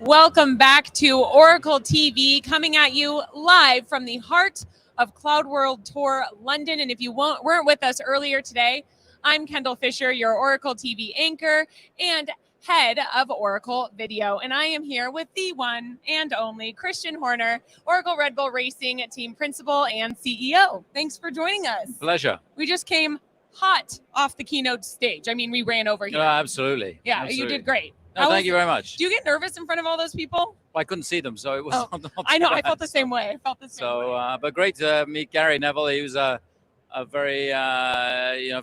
Welcome back to Oracle TV, coming at you live from the heart of CloudWorld Tour London. And if you weren't with us earlier today, I'm Kendall Fisher, your Oracle TV anchor and head of Oracle Video. And I am here with the one and only Christian Horner, Oracle Red Bull Racing team principal and CEO. Thanks for joining us. Pleasure. We just came hot off the keynote stage. I mean, we ran over here. Absolutely. Yeah, Absolutely. You did great. No, thank you very much. Do you get nervous in front of all those people? Well, I couldn't see them, so it was. Not I know. bad. I felt the same way. But great to meet Gary Neville. He was a very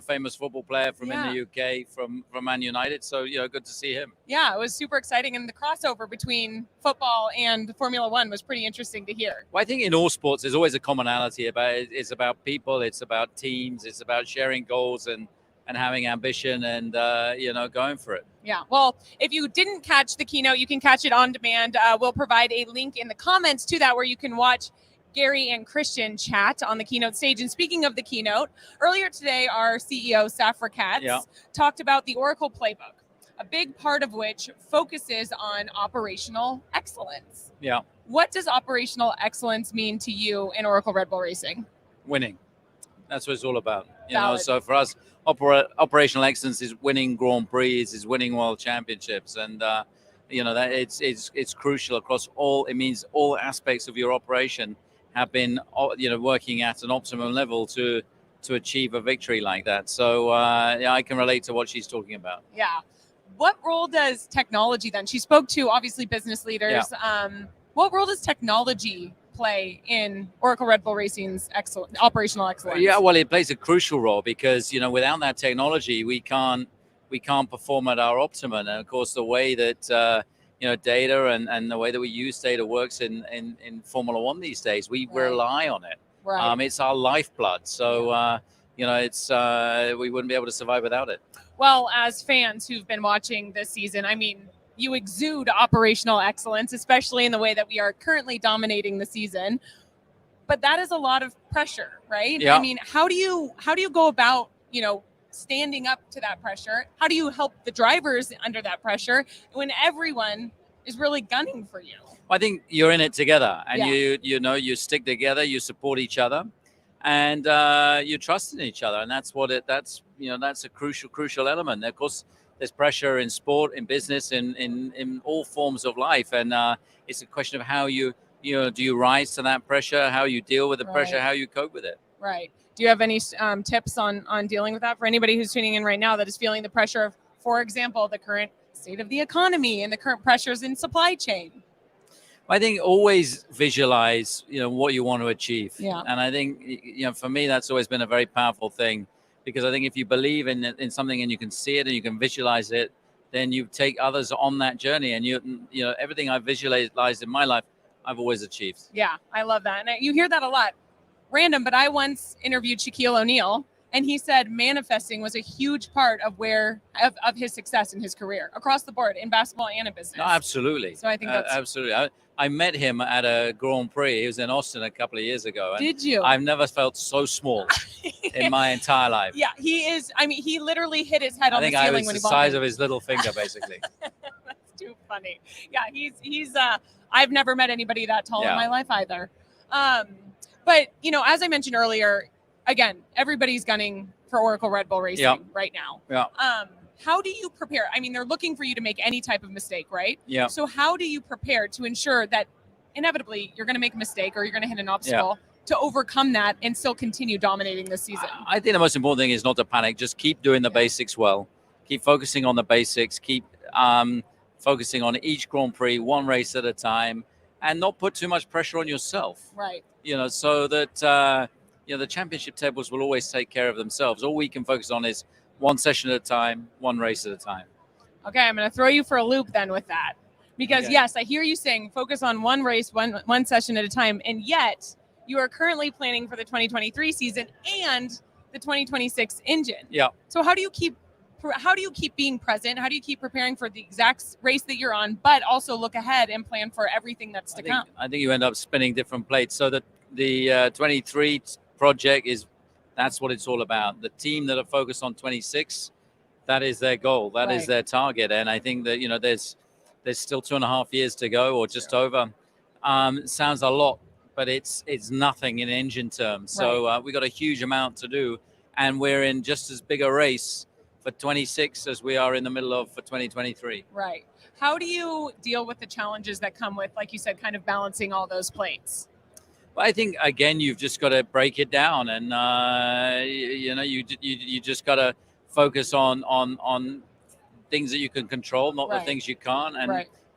famous football player from in the UK, from Man United. So good to see him. Yeah, it was super exciting, and the crossover between football and Formula One was pretty interesting to hear. Well, I think in all sports, there's always a commonality about it. It's about people. It's about teams. It's about sharing goals and having ambition and going for it. Yeah, well, if you didn't catch the keynote, you can catch it on demand. We'll provide a link in the comments to that where you can watch Gary and Christian chat on the keynote stage. And speaking of the keynote, earlier today, our CEO, Safra Katz, talked about the Oracle Playbook, a big part of which focuses on operational excellence. Yeah. What does operational excellence mean to you in Oracle Red Bull Racing? Winning. That's what it's all about. So for us, operational excellence is winning Grand Prix, is winning World Championships, and that it's crucial across all. It means all aspects of your operation have been working at an optimum level to achieve a victory like that. So I can relate to what she's talking about. Yeah. What role does technology then? She spoke to obviously business leaders. Yeah. What role does technology play in Oracle Red Bull Racing's operational excellence? Yeah, well, it plays a crucial role because without that technology, we can't perform at our optimum. And of course, the way that data and the way that we use data works in Formula One these days, we rely on it. Right. It's our lifeblood. So it's we wouldn't be able to survive without it. Well, as fans who've been watching this season, I mean, you exude operational excellence, especially in the way that we are currently dominating the season. But that is a lot of pressure, right? Yeah. I mean, how do you go about, standing up to that pressure? How do you help the drivers under that pressure when everyone is really gunning for you? I think you're in it together, and you stick together, you support each other, and you trust in each other, and that's a crucial element. Of course, there's pressure in sport, in business, in all forms of life, and it's a question of how do you rise to that pressure, how you deal with the pressure, how you cope with it. Right. Do you have any tips on dealing with that for anybody who's tuning in right now that is feeling the pressure of, for example, the current state of the economy and the current pressures in supply chain? I think always visualize, what you want to achieve. Yeah. And I think, for me, that's always been a very powerful thing. Because I think if you believe in something and you can see it and you can visualize it, then you take others on that journey. And everything I've visualized in my life, I've always achieved. Yeah, I love that. And you hear that a lot. Random, but I once interviewed Shaquille O'Neal, and he said manifesting was a huge part of his success in his career across the board in basketball and in business. No, absolutely. So I think that's absolutely. I met him at a Grand Prix. He was in Austin a couple of years ago. And did you? I've never felt so small in my entire life. Yeah, he is. I mean, he literally hit his head on the ceiling when he I was the size of his little finger, basically. That's too funny. Yeah, he's. I've never met anybody that tall in my life either. But as I mentioned earlier, again, everybody's gunning for Oracle Red Bull Racing right now. Yeah. How do you prepare? I mean, they're looking for you to make any type of mistake, right? Yeah. So how do you prepare to ensure that inevitably you're going to make a mistake or you're going to hit an obstacle to overcome that and still continue dominating this season? I think the most important thing is not to panic. Just keep doing the basics well. Keep focusing on the basics. Keep focusing on each Grand Prix, one race at a time, and not put too much pressure on yourself. Right. So that the championship tables will always take care of themselves. All we can focus on is one session at a time, one race at a time. Okay, I'm going to throw you for a loop then with that. Because yes, I hear you saying focus on one race, one session at a time. And yet you are currently planning for the 2023 season and the 2026 engine. Yeah. So how do you keep being present? How do you keep preparing for the exact race that you're on, but also look ahead and plan for everything that's to come? I think you end up spinning different plates. So that the 23 project that's what it's all about. The team that are focused on 26, that is their goal. That is their target. And I think that, There's still 2.5 years to go, or just over. Sounds a lot, but it's nothing in engine terms. So we got a huge amount to do, and we're in just as big a race for 26 as we are in the middle of for 2023. Right. How do you deal with the challenges that come with, like you said, kind of balancing all those plates? Well, I think again, you've just got to break it down, and you just got to focus on things that you can control, not the things you can't,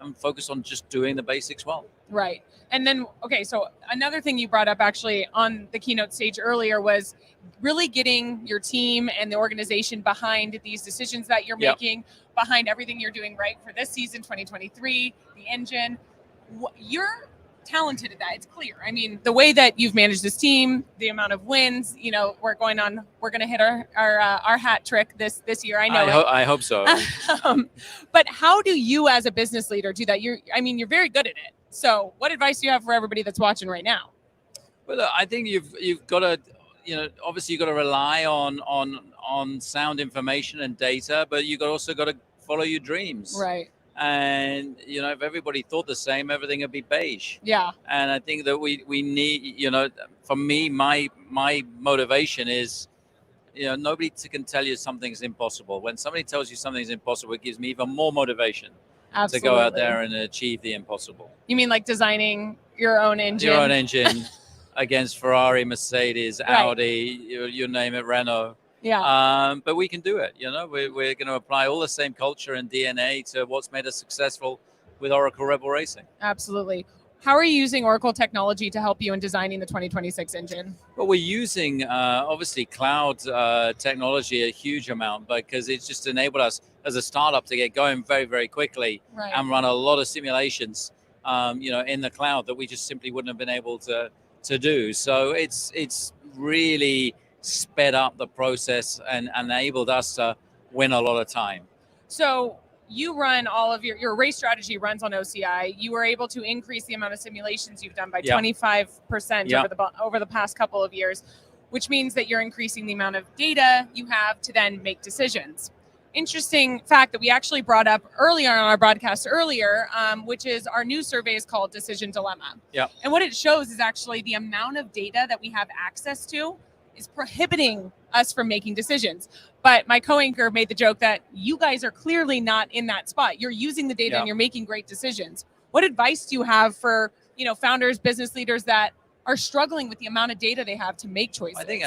and focus on just doing the basics well. Right. And then, okay, so another thing you brought up actually on the keynote stage earlier was really getting your team and the organization behind these decisions that you're making, behind everything you're doing right for this season, 2023, the engine. You're talented at that. It's clear. I mean, the way that you've managed this team, the amount of wins, we're going to hit our hat trick this year. I know. I hope so. But how do you as a business leader do that? You're very good at it. So what advice do you have for everybody that's watching right now? Well, I think you've got to, obviously you've got to rely on sound information and data, but you've also got to follow your dreams. Right. And, if everybody thought the same, everything would be beige. Yeah. And I think that we need, for me, my motivation is, nobody can tell you something's impossible. When somebody tells you something's impossible, it gives me even more motivation. Absolutely. To go out there and achieve the impossible. You mean like designing your own engine? Your own engine against Ferrari, Mercedes, Audi, you name it, Renault. Yeah. But we can do it. We're going to apply all the same culture and DNA to what's made us successful with Oracle Rebel Racing. Absolutely. How are you using Oracle technology to help you in designing the 2026 engine? Well, we're using, obviously, cloud technology a huge amount because it's just enabled us as a startup to get going very, very quickly and run a lot of simulations, in the cloud that we just simply wouldn't have been able to do. So it's really sped up the process and enabled us to win a lot of time. So you run all of your race strategy runs on OCI. You were able to increase the amount of simulations you've done by 25% over the past couple of years, which means that you're increasing the amount of data you have to then make decisions. Interesting fact that we actually brought up earlier on our broadcast which is our new survey is called Decision Dilemma. Yeah. And what it shows is actually the amount of data that we have access to is prohibiting us from making decisions. But my co-anchor made the joke that you guys are clearly not in that spot. You're using the data and you're making great decisions. What advice do you have for, founders, business leaders that are struggling with the amount of data they have to make choices? I think,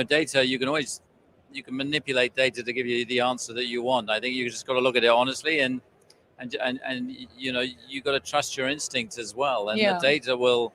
data, you can manipulate data to give you the answer that you want. I think you just got to look at it honestly and you got to trust your instincts as well. And the data will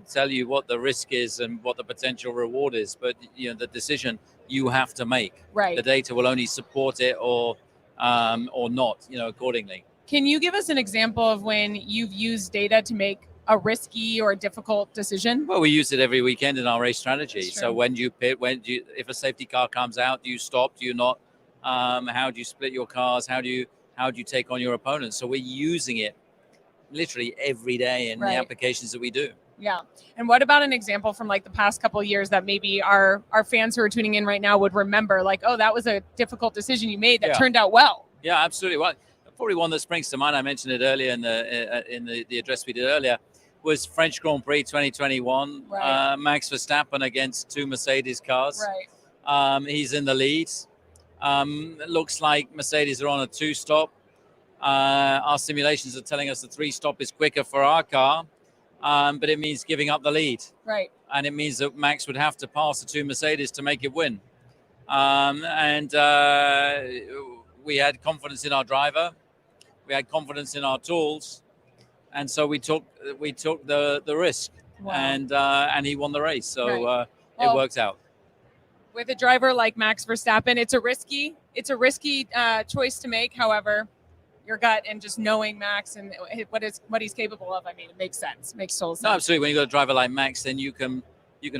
tell you what the risk is and what the potential reward is, but the decision you have to make. Right. The data will only support it or not, accordingly. Can you give us an example of when you've used data to make a risky or a difficult decision? Well, we use it every weekend in our race strategy. So when do you pit? If a safety car comes out, do you stop? Do you not? How do you split your cars? How do you take on your opponents? So we're using it literally every day in the applications that we do. Yeah. And what about an example from like the past couple of years that maybe our fans who are tuning in right now would remember, like, oh, that was a difficult decision you made that turned out well? Yeah, absolutely. Well, probably one that springs to mind, I mentioned it earlier in the address we did earlier, was French Grand Prix 2021. Max Verstappen against two Mercedes cars. Right. He's in the lead. It looks like Mercedes are on a 2-stop. Our simulations are telling us the 3-stop is quicker for our car. But it means giving up the lead. Right. And it means that Max would have to pass the two Mercedes to make it win. We had confidence in our driver. We had confidence in our tools. And so we took the risk. Wow. And he won the race. So it worked out. With a driver like Max Verstappen, it's a risky choice to make. However, your gut and just knowing Max and what he's capable of, I mean, it makes sense. Makes total sense. No, absolutely. When you got a driver like Max, then you can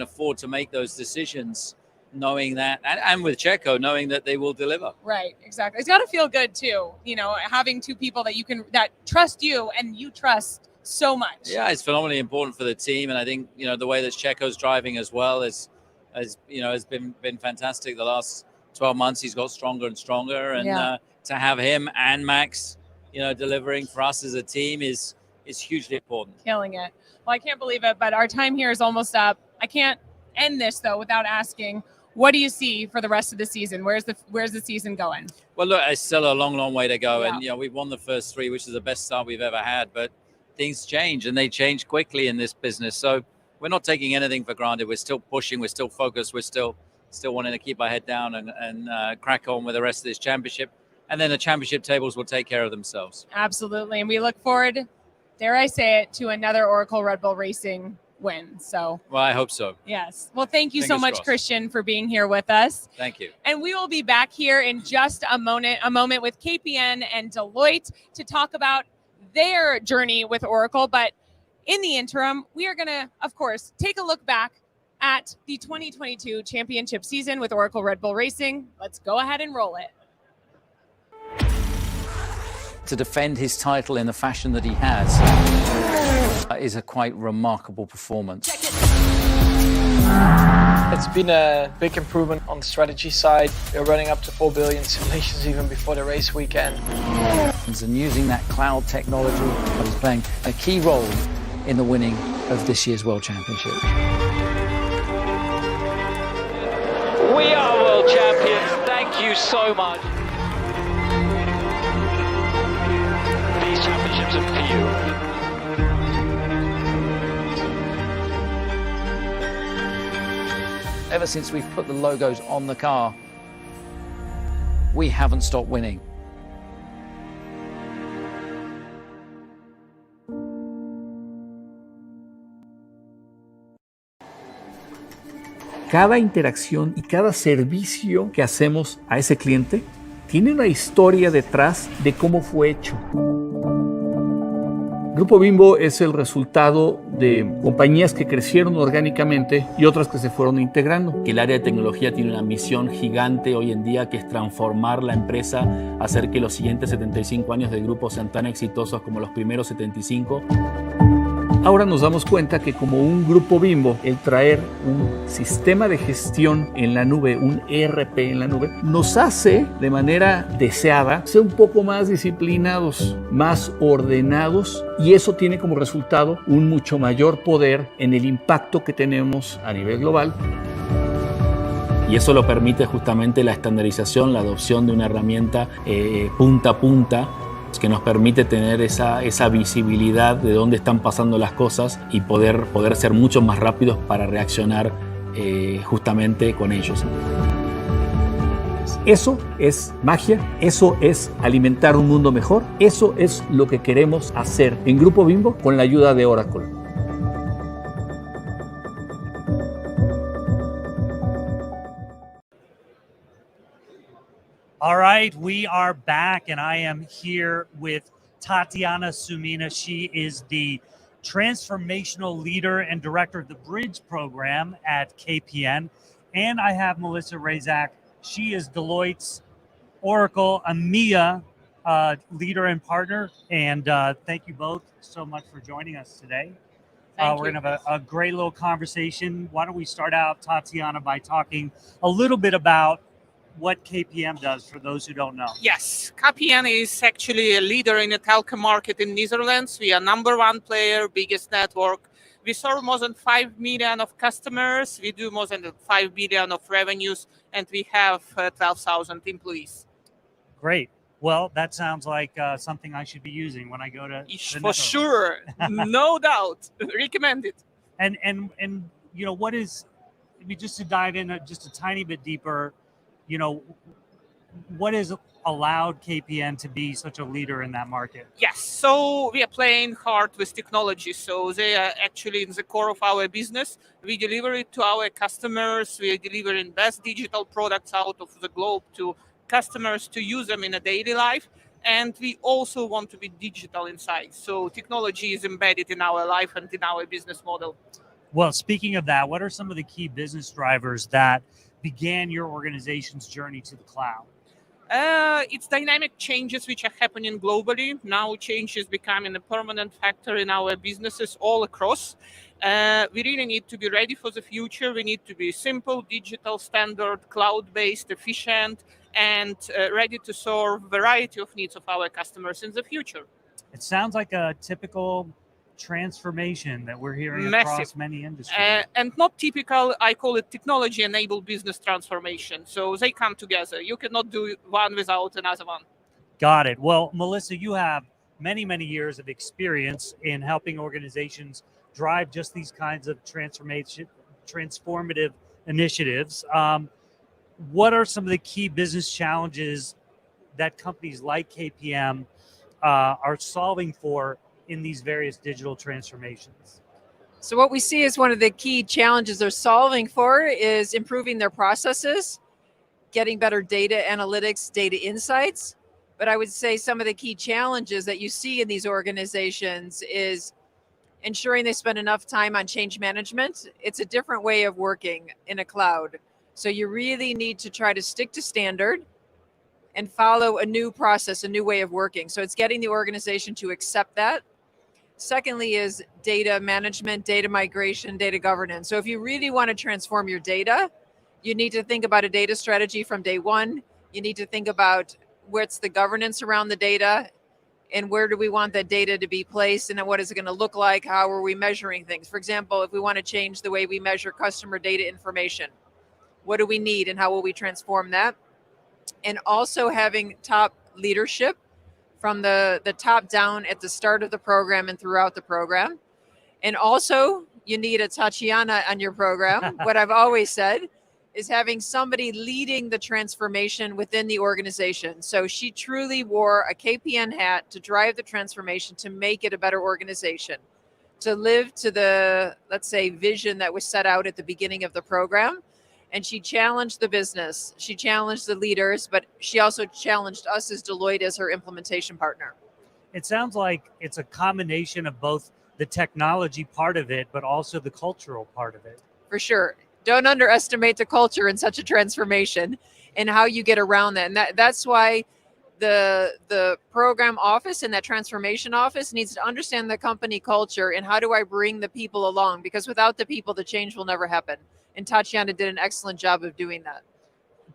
afford to make those decisions, knowing that, and with Checo, knowing that they will deliver. Right, exactly. It's got to feel good too, having two people that trust you and you trust so much. Yeah, it's phenomenally important for the team, and I think the way that Checo's driving as well has been fantastic. The last 12 months, he's got stronger and stronger, and to have him and Max delivering for us as a team is hugely important. Killing it. Well, I can't believe it, but our time here is almost up. I can't end this though without asking, what do you see for the rest of the season? Where's the season going? Well, look, it's still a long way to go, Yeah. and we've won the first 3, which is the best start we've ever had. But things change, and they change quickly in this business. So we're not taking anything for granted. We're still pushing. We're still focused. We're still wanting to keep our head down and crack on with the rest of this championship. And then the championship tables will take care of themselves. Absolutely, and we look forward, dare I say it, to another Oracle Red Bull Racing win. So, well, I hope so. Yes. Well, thank you so Fingers much, crossed. Christian, for being here with us. Thank you. And we will be back here in just a moment with KPN and Deloitte to talk about their journey with Oracle. But in the interim, we are going to, of course, take a look back at the 2022 championship season with Oracle Red Bull Racing. Let's go ahead and roll it. To defend his title in the fashion that he has is a quite remarkable performance. It's been a big improvement on the strategy side. We're running up to 4 billion simulations even before the race weekend. And using that cloud technology is playing a key role in the winning of this year's World Championship. We are world champions. Thank you so much. These championships are for you. Ever since we've put the logos on the car, we haven't stopped winning. Cada interacción y cada servicio que hacemos a ese cliente tiene una historia detrás de cómo fue hecho. Grupo Bimbo es el resultado de compañías que crecieron orgánicamente y otras que se fueron integrando. Que el área de tecnología tiene una misión gigante hoy en día, que es transformar la empresa, hacer que los siguientes 75 años del grupo sean tan exitosos como los primeros 75. Ahora nos damos cuenta que como un Grupo Bimbo, el traer un sistema de gestión en la nube, un ERP en la nube, nos hace de manera deseada ser un poco más disciplinados, más ordenados, y eso tiene como resultado un mucho mayor poder en el impacto que tenemos a nivel global. Y eso lo permite justamente la estandarización, la adopción de una herramienta punta a punta, que nos permite tener esa visibilidad de dónde están pasando las cosas y poder ser mucho más rápidos para reaccionar justamente con ellos. Eso es magia, eso es alimentar un mundo mejor, eso es lo que queremos hacer en Grupo Bimbo con la ayuda de Oracle. All right, we are back, and I am here with Tatiana Sumina. She is the transformational leader and director of the Bridge program at KPN. And I have Melissa Razak. She is Deloitte's Oracle EMEA leader and partner. And thank you both so much for joining us today. We're going to have a great little conversation. Why don't we start out, Tatiana, by talking a little bit about what KPN does for those who don't know. Yes, KPN is actually a leader in the telco market in Netherlands. We are number one player, biggest network. We serve more than 5 million of customers. We do more than 5 billion of revenues, and we have 12,000 employees. Great. Well, that sounds like something I should be using when I go to For sure, no doubt, recommend it. And you know, what is? I mean, just to dive in just a tiny bit deeper. You know, what has allowed KPN to be such a leader in that market? Yes, so we are playing hard with technology. So they are actually in the core of our business. We deliver it to our customers. We are delivering best digital products out of the globe to customers to use them in a daily life. And we also want to be digital inside. So technology is embedded in our life and in our business model. Well, speaking of that, what are some of the key business drivers that began your organization's journey to the cloud? It's dynamic changes which are happening globally. Now change is becoming a permanent factor in our businesses all across. We really need to be ready for the future. We need to be simple, digital, standard, cloud-based, efficient, and ready to serve a variety of needs of our customers in the future. It sounds like a typical transformation that we're hearing Massive. across many industries. And not typical, I call it technology-enabled business transformation. So they come together. You cannot do one without another one. Got it. Well, Melissa, you have many, many years of experience in helping organizations drive just these kinds of transformative initiatives. What are some of the key business challenges that companies like KPM are solving for in these various digital transformations? So what we see as one of the key challenges they're solving for is improving their processes, getting better data analytics, data insights. But I would say some of the key challenges that you see in these organizations is ensuring they spend enough time on change management. It's a different way of working in a cloud. So you really need to try to stick to standard and follow a new process, a new way of working. So it's getting the organization to accept that. Secondly is data management, data migration, data governance. So if you really want to transform your data, you need to think about a data strategy from day one. You need to think about what's the governance around the data and where do we want that data to be placed and then what is it going to look like? How are we measuring things? For example, if we want to change the way we measure customer data information, what do we need and how will we transform that? And also having top leadership from the top down at the start of the program and throughout the program. And also you need a Tatiana on your program. What I've always said is having somebody leading the transformation within the organization. So she truly wore a KPN hat to drive the transformation, to make it a better organization, to live to the, let's say, vision that was set out at the beginning of the program. And she challenged the business, she challenged the leaders, but she also challenged us as Deloitte as her implementation partner. It sounds like it's a combination of both the technology part of it, but also the cultural part of it. For sure. Don't underestimate the culture in such a transformation and how you get around that. And that's why the program office and that transformation office needs to understand the company culture and how do I bring the people along? Because without the people, the change will never happen. And Tatiana did an excellent job of doing that.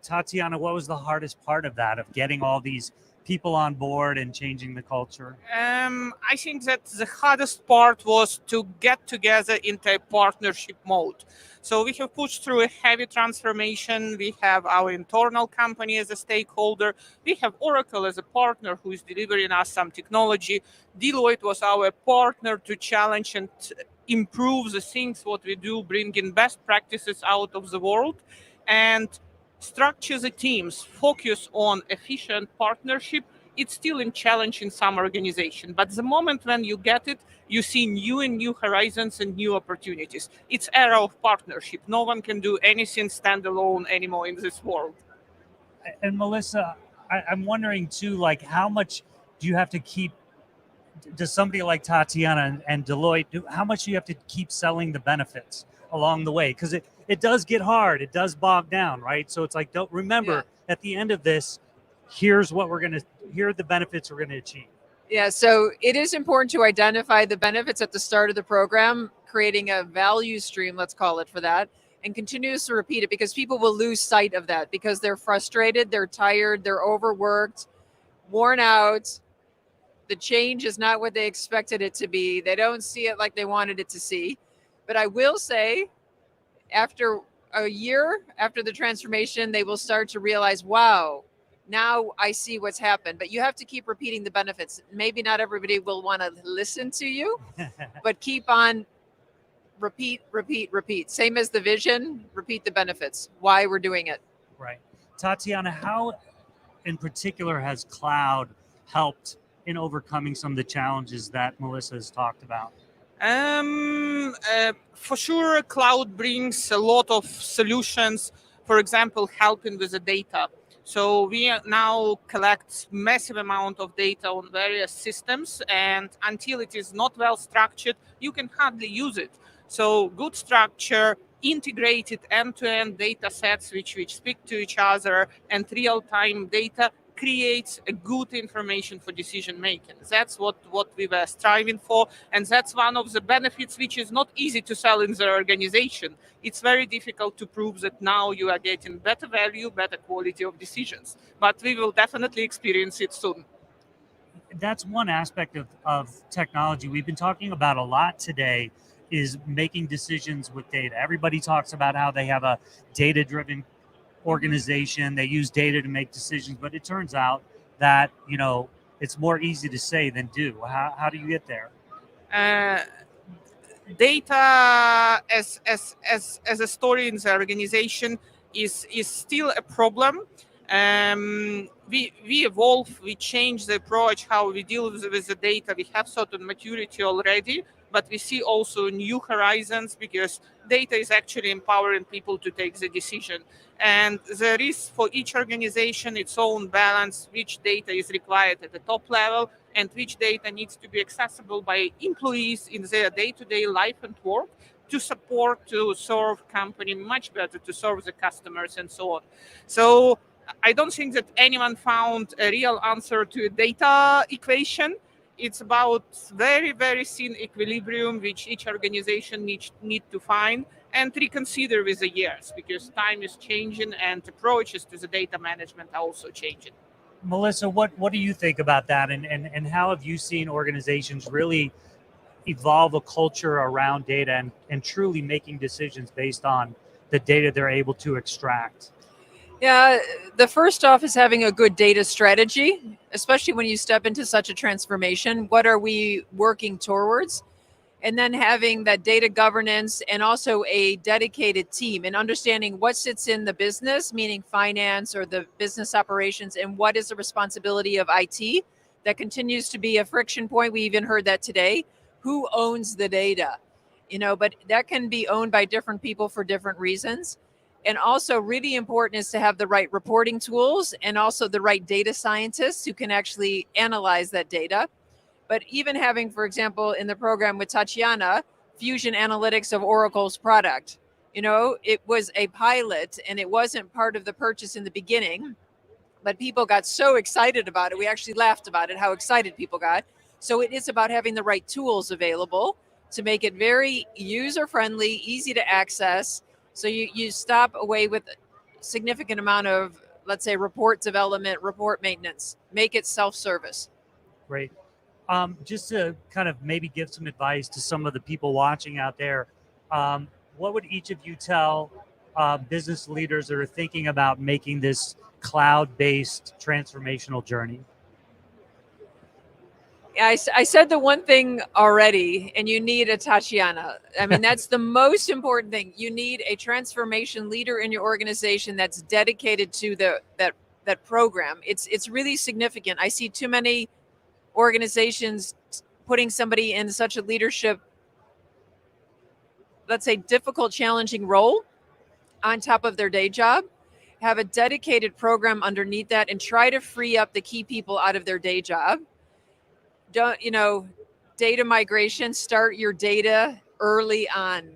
Tatiana, what was the hardest part of that, of getting all these people on board and changing the culture? I think that the hardest part was to get together into a partnership mode. So we have pushed through a heavy transformation. We have our internal company as a stakeholder. We have Oracle as a partner who is delivering us some technology. Deloitte was our partner to challenge and improve the things what we do, bringing best practices out of the world, and structure the teams, focus on efficient partnership. It's still a challenge in some organization, but the moment when you get it, you see new horizons and new opportunities. It's era of partnership. No one can do anything standalone anymore in this world. And Melissa, I'm wondering too, like how much do you have to keep, does somebody like Tatiana and Deloitte, how much do you have to keep selling the benefits along the way? Because it does get hard. It does bog down, right? So it's like, don't remember at the end of this, here are the benefits we're going to achieve. Yeah, so it is important to identify the benefits at the start of the program, creating a value stream, let's call it for that, and continue to repeat it because people will lose sight of that because they're frustrated, they're tired, they're overworked, worn out. The change is not what they expected it to be. They don't see it like they wanted it to see. But I will say, after a year, after the transformation, they will start to realize, wow, now I see what's happened. But you have to keep repeating the benefits. Maybe not everybody will want to listen to you, but keep on repeat. Same as the vision, repeat the benefits, why we're doing it. Right. Tatiana, how in particular has cloud helped in overcoming some of the challenges that Melissa has talked about? For sure, cloud brings a lot of solutions, for example, helping with the data. So we now collect massive amount of data on various systems, and until it is not well structured, you can hardly use it. So good structure, integrated end-to-end data sets which speak to each other, and real-time data creates a good information for decision making. That's what we were striving for, and that's one of the benefits which is not easy to sell in the organization. It's very difficult to prove that now you are getting better value, better quality of decisions, but we will definitely experience it soon. That's one aspect of technology we've been talking about a lot today, is making decisions with data. Everybody talks about how they have a data-driven organization, they use data to make decisions, but it turns out that, it's more easy to say than do. How do you get there? Data as a story in the organization is still a problem. We evolve, we change the approach, how we deal with the data. We have certain maturity already, but we see also new horizons, because data is actually empowering people to take the decision. And there is for each organization its own balance, which data is required at the top level and which data needs to be accessible by employees in their day-to-day life and work to support, to serve company much better, to serve the customers and so on. So I don't think that anyone found a real answer to a data equation. It's about very, very thin equilibrium which each organization need to find and reconsider with the years, because time is changing and approaches to the data management are also changing. Melissa, what do you think about that? And how have you seen organizations really evolve a culture around data and truly making decisions based on the data they're able to extract? Yeah, the first off is having a good data strategy, especially when you step into such a transformation. What are we working towards? And then having that data governance and also a dedicated team and understanding what sits in the business, meaning finance or the business operations, and what is the responsibility of IT. That continues to be a friction point. We even heard that today. Who owns the data? But that can be owned by different people for different reasons. And also really important is to have the right reporting tools and also the right data scientists who can actually analyze that data. But even having, for example, in the program with Tatiana, Fusion Analytics of Oracle's product, it was a pilot and it wasn't part of the purchase in the beginning, but people got so excited about it. We actually laughed about it, how excited people got. So it is about having the right tools available to make it very user-friendly, easy to access. So you stop away with a significant amount of, let's say, report development, report maintenance, make it self-service. Great. Just to kind of maybe give some advice to some of the people watching out there, what would each of you tell business leaders that are thinking about making this cloud-based transformational journey? I said the one thing already, and you need a Tatiana. I mean, that's the most important thing. You need a transformation leader in your organization that's dedicated to that program. It's really significant. I see too many organizations putting somebody in such a leadership, let's say, difficult, challenging role on top of their day job. Have a dedicated program underneath that and try to free up the key people out of their day job. Data migration, start your data early on.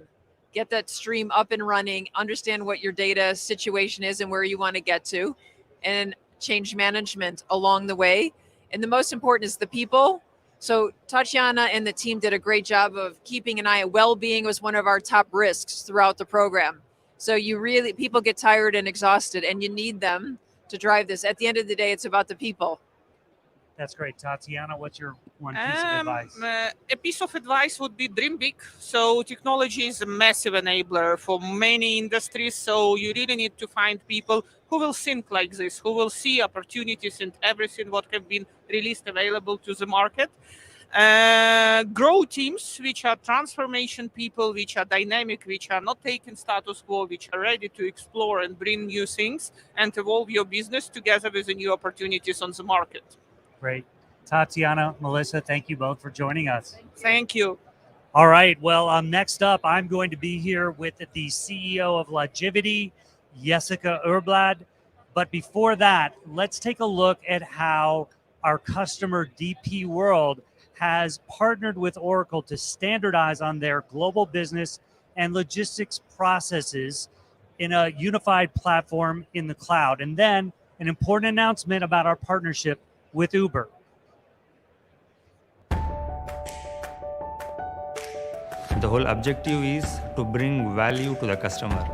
Get that stream up and running, understand what your data situation is and where you want to get to, and change management along the way. And the most important is the people. So Tatiana and the team did a great job of keeping an eye on well-being. Was one of our top risks throughout the program. So people get tired and exhausted, and you need them to drive this. At the end of the day, it's about the people. That's great. Tatiana, what's your one piece of advice? A piece of advice would be dream big. So technology is a massive enabler for many industries. So you really need to find people who will think like this, who will see opportunities in everything what have been released available to the market. Grow teams which are transformation people, which are dynamic, which are not taking status quo, which are ready to explore and bring new things and evolve your business together with the new opportunities on the market. Great. Tatiana, Melissa, thank you both for joining us. Thank you. All right. Well, next up, I'm going to be here with the CEO of Logivity, Jessica Urblad. But before that, let's take a look at how our customer DP World has partnered with Oracle to standardize on their global business and logistics processes in a unified platform in the cloud. And then an important announcement about our partnership with Uber. The whole objective is to bring value to the customer.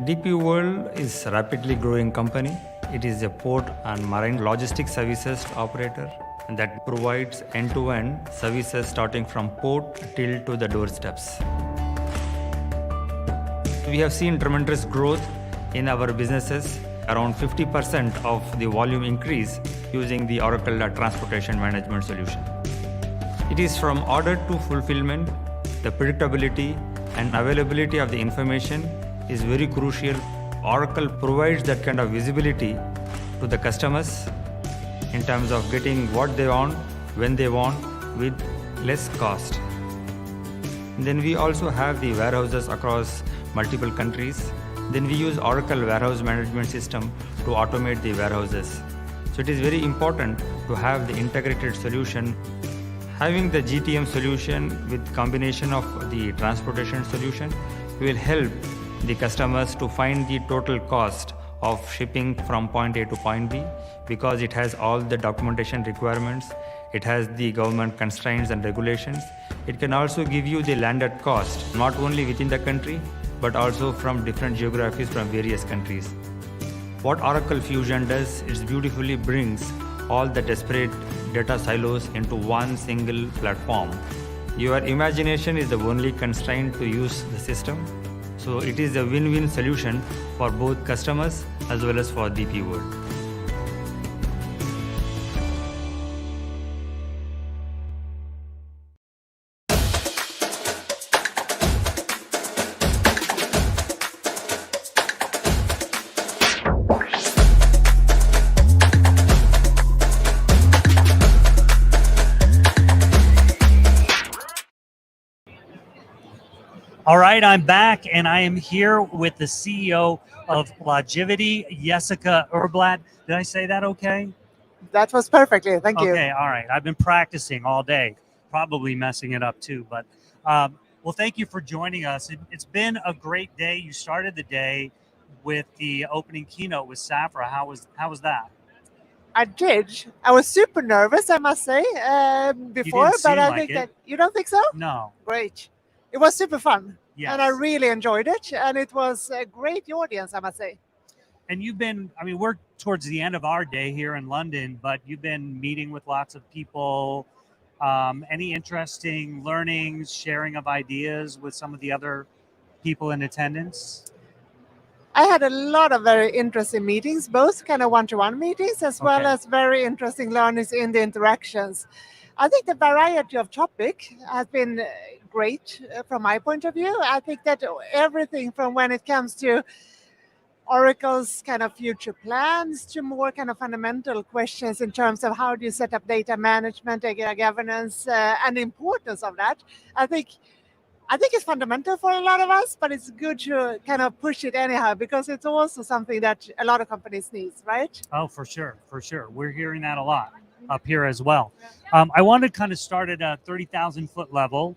DP World is a rapidly growing company. It is a port and marine logistics services operator that provides end-to-end services starting from port till to the doorsteps. We have seen tremendous growth in our businesses, around 50% of the volume increase using the Oracle Transportation Management solution. It is from order to fulfillment. The predictability and availability of the information is very crucial. Oracle provides that kind of visibility to the customers in terms of getting what they want, when they want, with less cost. Then we also have the warehouses across multiple countries. Then we use Oracle Warehouse Management System to automate the warehouses. So it is very important to have the integrated solution. Having the GTM solution with combination of the transportation solution will help the customers to find the total cost of shipping from point A to point B, because it has all the documentation requirements, it has the government constraints and regulations. It can also give you the landed cost, not only within the country, but also from different geographies from various countries. What Oracle Fusion does is beautifully brings all the disparate data silos into one single platform. Your imagination is the only constraint to use the system. So it is a win-win solution for both customers as well as for DP World. All right, I'm back, and I am here with the CEO of Logivity, Jessica Urblatt. Did I say that okay? That was perfectly. Thank you. Okay, all right. I've been practicing all day, probably messing it up too. But well, thank you for joining us. It's been a great day. You started the day with the opening keynote with Safra. How was that? I did. I was super nervous, I must say, before, but I think that you don't think so? No. Great. It was super fun. Yes. And I really enjoyed it. And it was a great audience, I must say. And you've been, I mean, we're towards the end of our day here in London, but you've been meeting with lots of people. Any interesting learnings, sharing of ideas with some of the other people in attendance? I had a lot of very interesting meetings, both kind of one-to-one meetings, as well as very interesting learnings in the interactions. I think the variety of topic has been great from my point of view. I think that everything from when it comes to Oracle's kind of future plans to more kind of fundamental questions in terms of how do you set up data management, data governance, and the importance of that. I think it's fundamental for a lot of us, but it's good to kind of push it anyhow, because it's also something that a lot of companies need, right? Oh, for sure, for sure. We're hearing that a lot up here as well. I want to kind of start at a 30,000 foot level.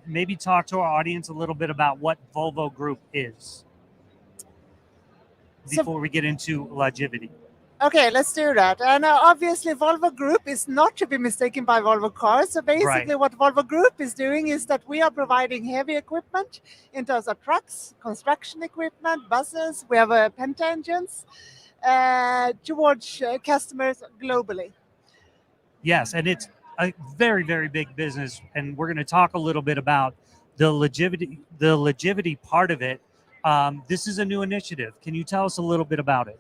Maybe talk to our audience a little bit about what Volvo Group is before we get into Logivity. Okay, let's do that. And obviously, Volvo Group is not to be mistaken by Volvo Cars. So basically, what Volvo Group is doing is that we are providing heavy equipment in terms of trucks, construction equipment, buses. We have Penta engines towards customers globally. Yes, and it's a very, very big business. And we're going to talk a little bit about the Logivity part of it. This is a new initiative. Can you tell us a little bit about it?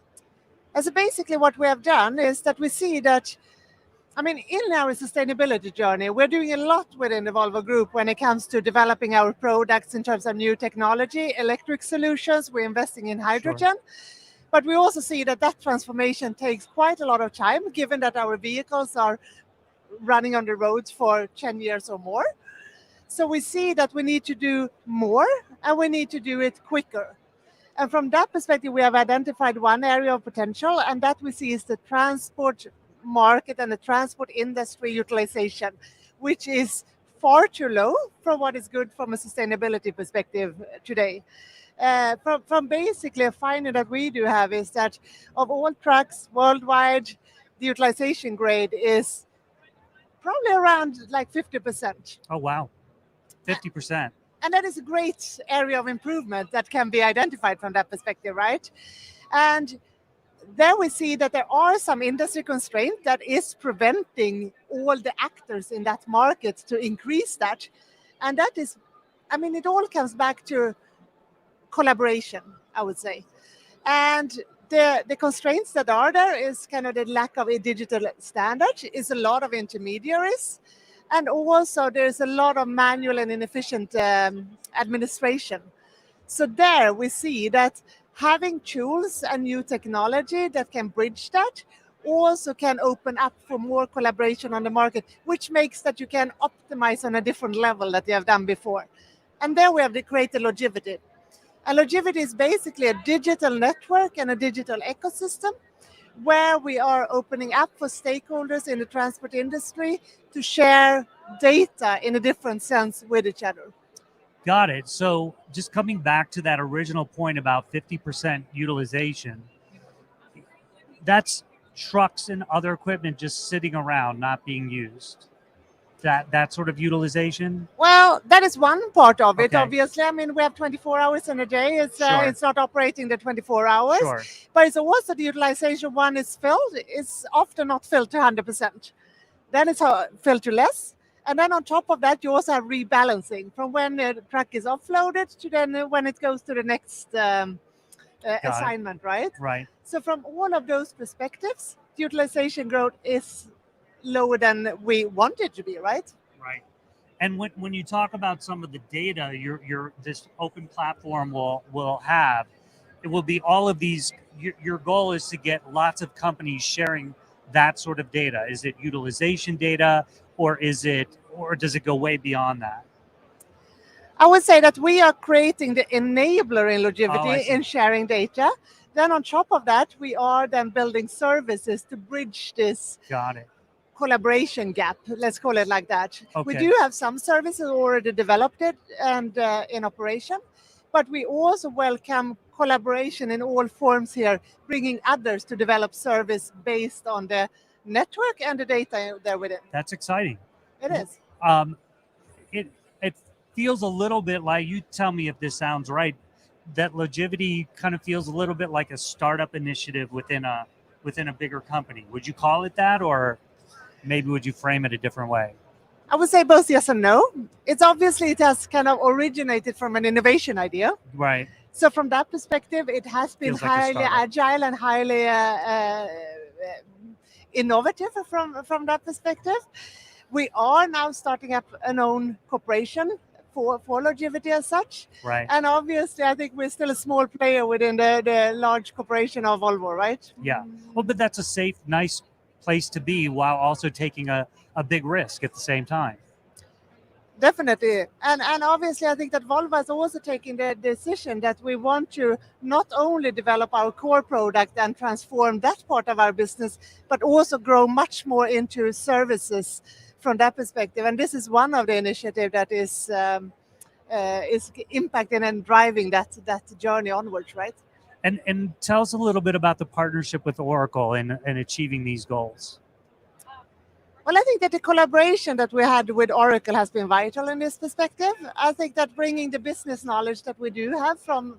So basically what we have done is that we see that, I mean, in our sustainability journey, we're doing a lot within the Volvo Group when it comes to developing our products in terms of new technology, electric solutions. We're investing in hydrogen. Sure. But we also see that that transformation takes quite a lot of time, given that our vehicles are running on the roads for 10 years or more. So we see that we need to do more, and we need to do it quicker. And from that perspective, we have identified one area of potential, and that we see is the transport market and the transport industry utilization, which is far too low from what is good from a sustainability perspective today. From basically a finding that we do have is that of all trucks worldwide, the utilization grade is probably around like 50%. Oh, wow. 50%. And that is a great area of improvement that can be identified from that perspective, right? And there we see that there are some industry constraints that is preventing all the actors in that market to increase that. And that is, I mean, it all comes back to collaboration, I would say. And the constraints that are there is kind of the lack of a digital standard, is a lot of intermediaries. And also there's a lot of manual and inefficient administration. So there we see that having tools and new technology that can bridge that also can open up for more collaboration on the market, which makes that you can optimize on a different level that you have done before. And there we have created Logivity. And Logivity is basically a digital network and a digital ecosystem where we are opening up for stakeholders in the transport industry to share data in a different sense with each other. Got it. So just coming back to that original point about 50% utilization, that's trucks and other equipment just sitting around not being used. That sort of utilization? Well, that is one part of it, Okay. obviously. I mean, we have 24 hours in a day. It's Sure. it's not operating the 24 hours. Sure. But it's also the utilization one is filled. It's often not filled to 100%. Then it's filled to less. And then on top of that, you also have rebalancing from when the truck is offloaded to then when it goes to the next assignment, right? Right. So from all of those perspectives, the utilization growth is lower than we want it to be, right? Right. And when you talk about some of the data your this open platform will have, it will be all of these. Your goal is to get lots of companies sharing that sort of data. Is it utilization data, or does it go way beyond that? I would say that we are creating the enabler in Oh, I Logivity see. in sharing data. Then on top of that, we are then building services to bridge this Got it. collaboration gap, let's call it like that. We Okay. do have some services already developed and in operation, but we also welcome collaboration in all forms here, bringing others to develop service based on the network and the data there with it. That's exciting. It is. It feels a little bit like, you tell me if this sounds right, that Logivity kind of feels a little bit like a startup initiative within a bigger company. Would you call it that, or maybe would you frame it a different way? I would say both yes and no. It has kind of originated from an innovation idea. Right. So from that perspective, it has been Feels like a highly startup. agile and highly innovative from that perspective. We are now starting up an own corporation for Logivity as such. Right. And obviously, I think we're still a small player within the large corporation of Volvo, right? Yeah. Well, but that's a safe, nice place to be while also taking a big risk at the same time. Definitely. And obviously, I think that Volvo has also taken the decision that we want to not only develop our core product and transform that part of our business, but also grow much more into services from that perspective. And this is one of the initiatives that is impacting and driving that journey onwards, right? And tell us a little bit about the partnership with Oracle and achieving these goals. Well, I think that the collaboration that we had with Oracle has been vital in this perspective. I think that bringing the business knowledge that we do have from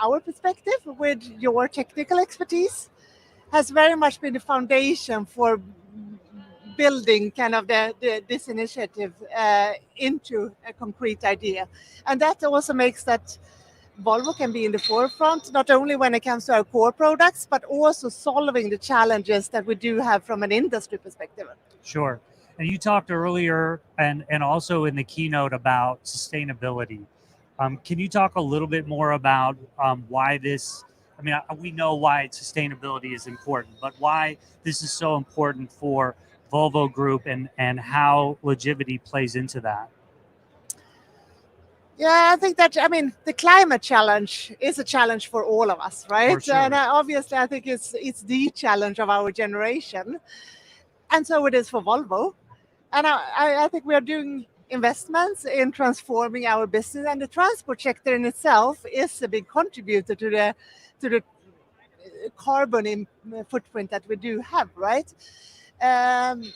our perspective with your technical expertise has very much been the foundation for building kind of this initiative into a concrete idea. And that also makes that Volvo can be in the forefront, not only when it comes to our core products, but also solving the challenges that we do have from an industry perspective. Sure. And you talked earlier and also in the keynote about sustainability. Can you talk a little bit more about why this, I mean, we know why sustainability is important, but why this is so important for Volvo Group and how Logivity plays into that? Yeah, I think that, I mean, the climate challenge is a challenge for all of us, right? For sure. And obviously, I think it's the challenge of our generation. And so it is for Volvo. And I think we are doing investments in transforming our business, and the transport sector in itself is a big contributor to the carbon footprint that we do have, right? And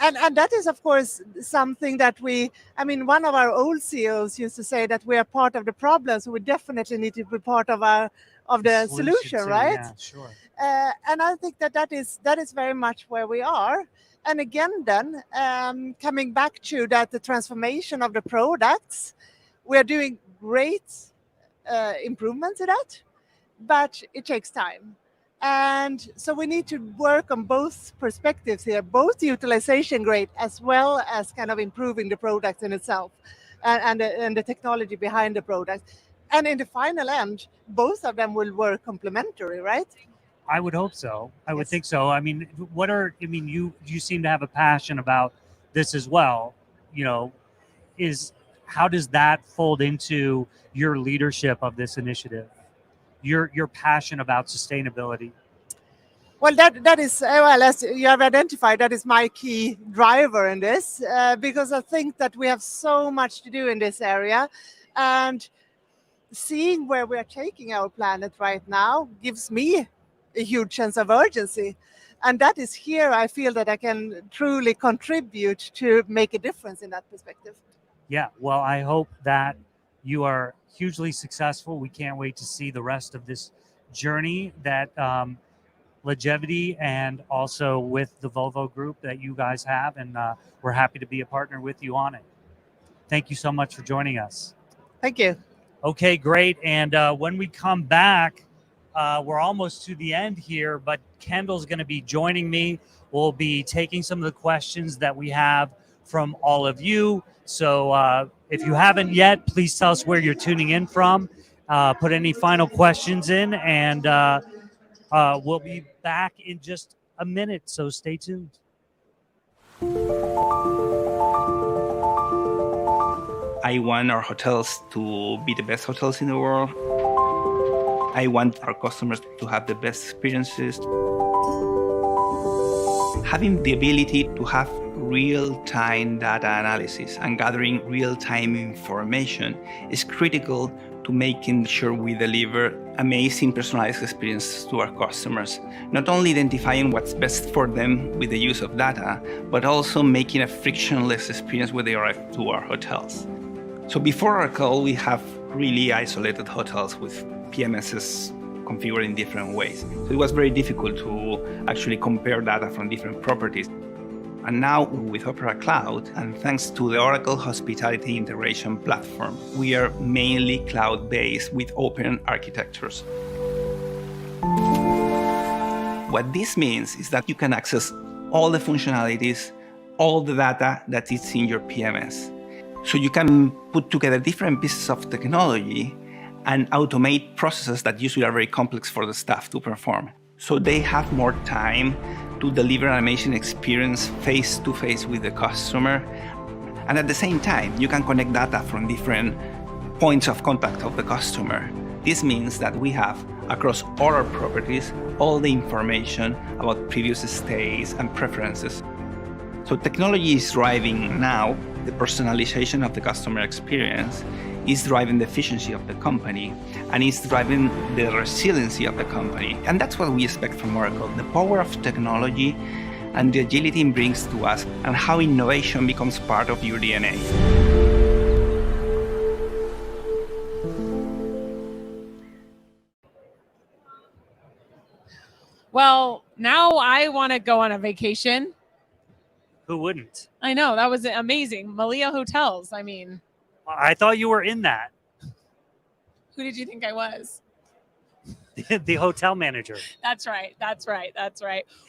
that is, of course, something that one of our old CEOs used to say that we are part of the problem, so we definitely need to be part of the solution, right? Yeah, sure. And I think that is very much where we are. And again, then coming back to that, the transformation of the products, we are doing great improvements in that, but it takes time. And so we need to work on both perspectives here, both utilization rate as well as kind of improving the product in itself and the technology behind the product. And in the final end, both of them will work complementary, right? I would hope so. I would think so. I mean, you seem to have a passion about this as well. How does that fold into your leadership of this initiative? Your passion about sustainability? Well, that is, as you have identified, that is my key driver in this, because I think that we have so much to do in this area, and seeing where we are taking our planet right now gives me a huge sense of urgency. And that is here I feel that I can truly contribute to make a difference in that perspective. Yeah, well, I hope that you are hugely successful. We can't wait to see the rest of this journey that Logivity and also with the Volvo group that you guys have, and we're happy to be a partner with you on it. Thank you so much for joining us. Thank you. Okay, great. And when we come back, we're almost to the end here, but Kendall's going to be joining me. We'll be taking some of the questions that we have from all of you. So if you haven't yet, please tell us where you're tuning in from. Put any final questions in, and we'll be back in just a minute. So stay tuned. I want our hotels to be the best hotels in the world. I want our customers to have the best experiences. Having the ability to have real-time data analysis and gathering real-time information is critical to making sure we deliver amazing personalized experiences to our customers. Not only identifying what's best for them with the use of data, but also making a frictionless experience when they arrive to our hotels. So before our call, we have really isolated hotels with PMSs configured in different ways. So it was very difficult to actually compare data from different properties. And now with Opera Cloud, and thanks to the Oracle Hospitality Integration Platform, we are mainly cloud-based with open architectures. What this means is that you can access all the functionalities, all the data that is in your PMS. So you can put together different pieces of technology and automate processes that usually are very complex for the staff to perform. So they have more time to deliver an amazing experience face-to-face with the customer. And at the same time, you can connect data from different points of contact of the customer. This means that we have, across all our properties, all the information about previous stays and preferences. So technology is driving now the personalization of the customer experience, is driving the efficiency of the company, and is driving the resiliency of the company. And that's what we expect from Oracle, the power of technology and the agility it brings to us, and how innovation becomes part of your DNA. Well, now I want to go on a vacation. Who wouldn't? I know, that was amazing. Malia Hotels, I mean. I thought you were in that. Who did you think I was? The hotel manager. That's right.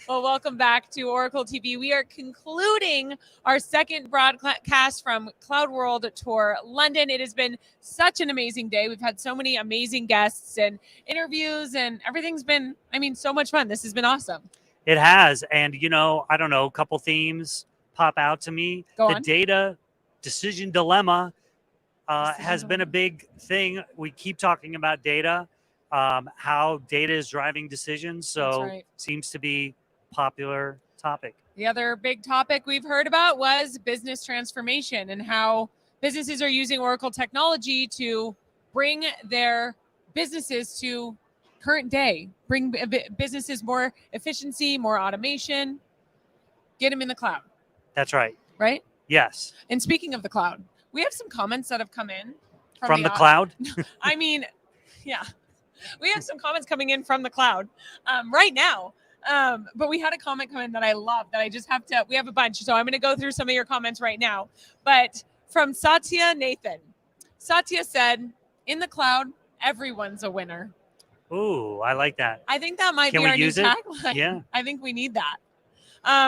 Well, welcome back to Oracle TV. We are concluding our second broadcast from CloudWorld Tour London. It has been such an amazing day. We've had so many amazing guests and interviews, and everything's been, so much fun. This has been awesome. It has. And, I don't know, a couple themes pop out to me. The data decision dilemma has been a big thing. We keep talking about data, how data is driving decisions. So seems to be a popular topic. The other big topic we've heard about was business transformation and how businesses are using Oracle technology to bring their businesses to current day, bring businesses more efficiency, more automation, get them in the cloud. That's right. Right? Yes. And speaking of the cloud, we have some comments that have come in from the cloud. I mean, yeah, we have some comments coming in from the cloud right now. But we had a comment come in that I love that I just have to, we have a bunch. So I'm going to go through some of your comments right now. But from Satya Nathan, Satya said, in the cloud, everyone's a winner. Ooh, I like that. I think that might Can be we our new use it? tagline. Yeah. I think we need that.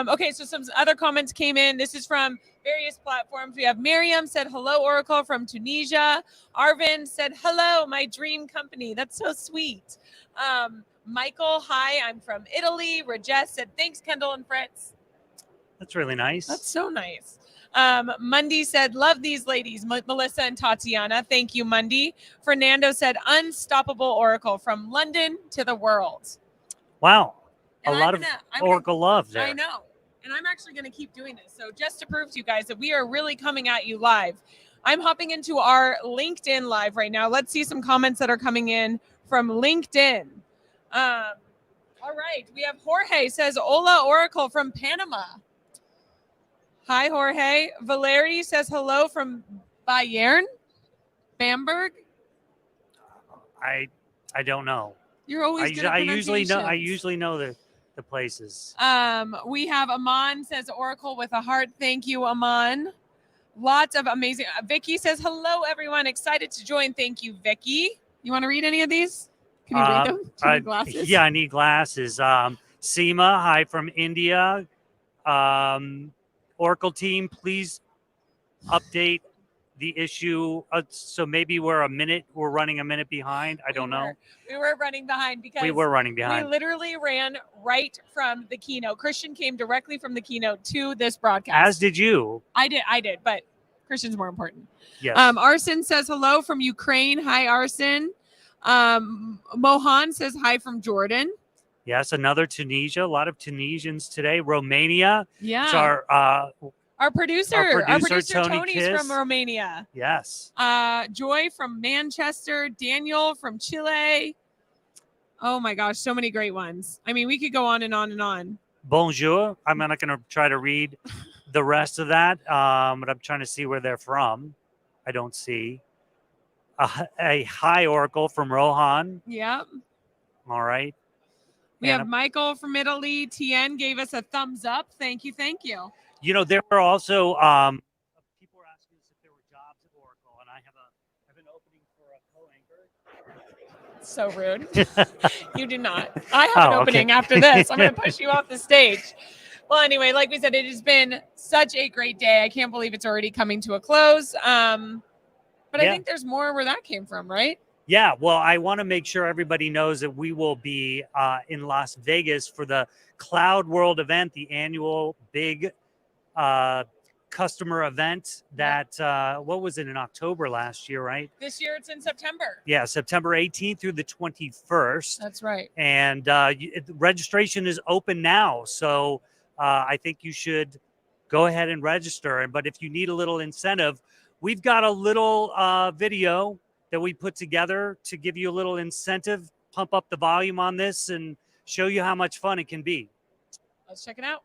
Okay, so some other comments came in. This is from various platforms. We have Miriam said, hello, Oracle from Tunisia. Arvin said, hello, my dream company. That's so sweet. Michael, hi, I'm from Italy. Rajesh said, thanks, Kendall and Fritz. That's really nice. That's so nice. Mundy said, love these ladies, Melissa and Tatiana. Thank you, Mundy. Fernando said, unstoppable Oracle from London to the world. Wow. And a lot of Oracle love there. I know. And I'm actually going to keep doing this. So just to prove to you guys that we are really coming at you live, I'm hopping into our LinkedIn live right now. Let's see some comments that are coming in from LinkedIn. All right. We have Jorge says, hola, Oracle from Panama. Hi, Jorge. Valeri says hello from Bayern, Bamberg. I don't know. You're always good at I usually pronunciations. know the places. We have Aman says Oracle with a heart. Thank you, Aman. Lots of amazing. Vicky says hello, everyone. Excited to join. Thank you, Vicky. You want to read any of these? Can you read them? Do you need glasses? Yeah, I need glasses. Seema, hi from India. Oracle team, please update the issue. So maybe we're running a minute behind. I don't know. We were running behind because we were running behind. We literally ran right from the keynote. Christian came directly from the keynote to this broadcast. As did you. I did, but Christian's more important. Yes. Arsen says hello from Ukraine. Hi, Arsen. Mohan says hi from Jordan. Yes, another Tunisia. A lot of Tunisians today. Romania. Yeah. It's our producer Tony's Kiss from Romania. Yes. Joy from Manchester. Daniel from Chile. Oh my gosh, so many great ones. I mean, we could go on and on and on. Bonjour. I'm not going to try to read the rest of that, but I'm trying to see where they're from. I don't see. A hi, Oracle from Rohan. Yep. All right. We have Michael from Italy. Tien gave us a thumbs up. Thank you. Thank you. You know, there are also people were asking us if there were jobs at Oracle, and I have an opening for a co-anchor. So rude. You do not. I have an opening after this. I'm going to push you off the stage. Well, anyway, like we said, it has been such a great day. I can't believe it's already coming to a close. But I think there's more where that came from, right? Yeah, well, I want to make sure everybody knows that we will be in Las Vegas for the CloudWorld event, the annual big customer event that, what was it, in October last year, right? This year it's in September. Yeah, September 18th through the 21st. That's right. And registration is open now. So I think you should go ahead and register. But if you need a little incentive, we've got a little video that we put together to give you a little incentive, pump up the volume on this, and show you how much fun it can be. Let's check it out.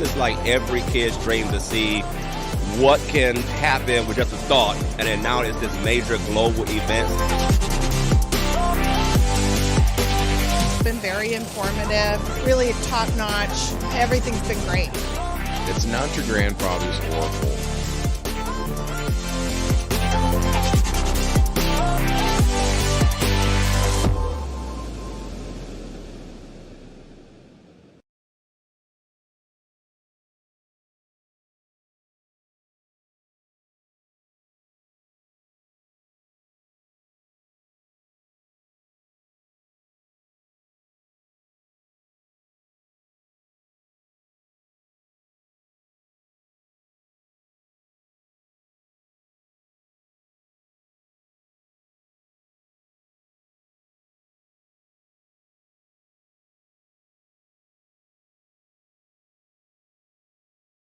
It's like every kid's dream to see what can happen with just a thought, and then now it's this major global event. It's been very informative, really top-notch. Everything's been great. It's not your grandfather's Oracle.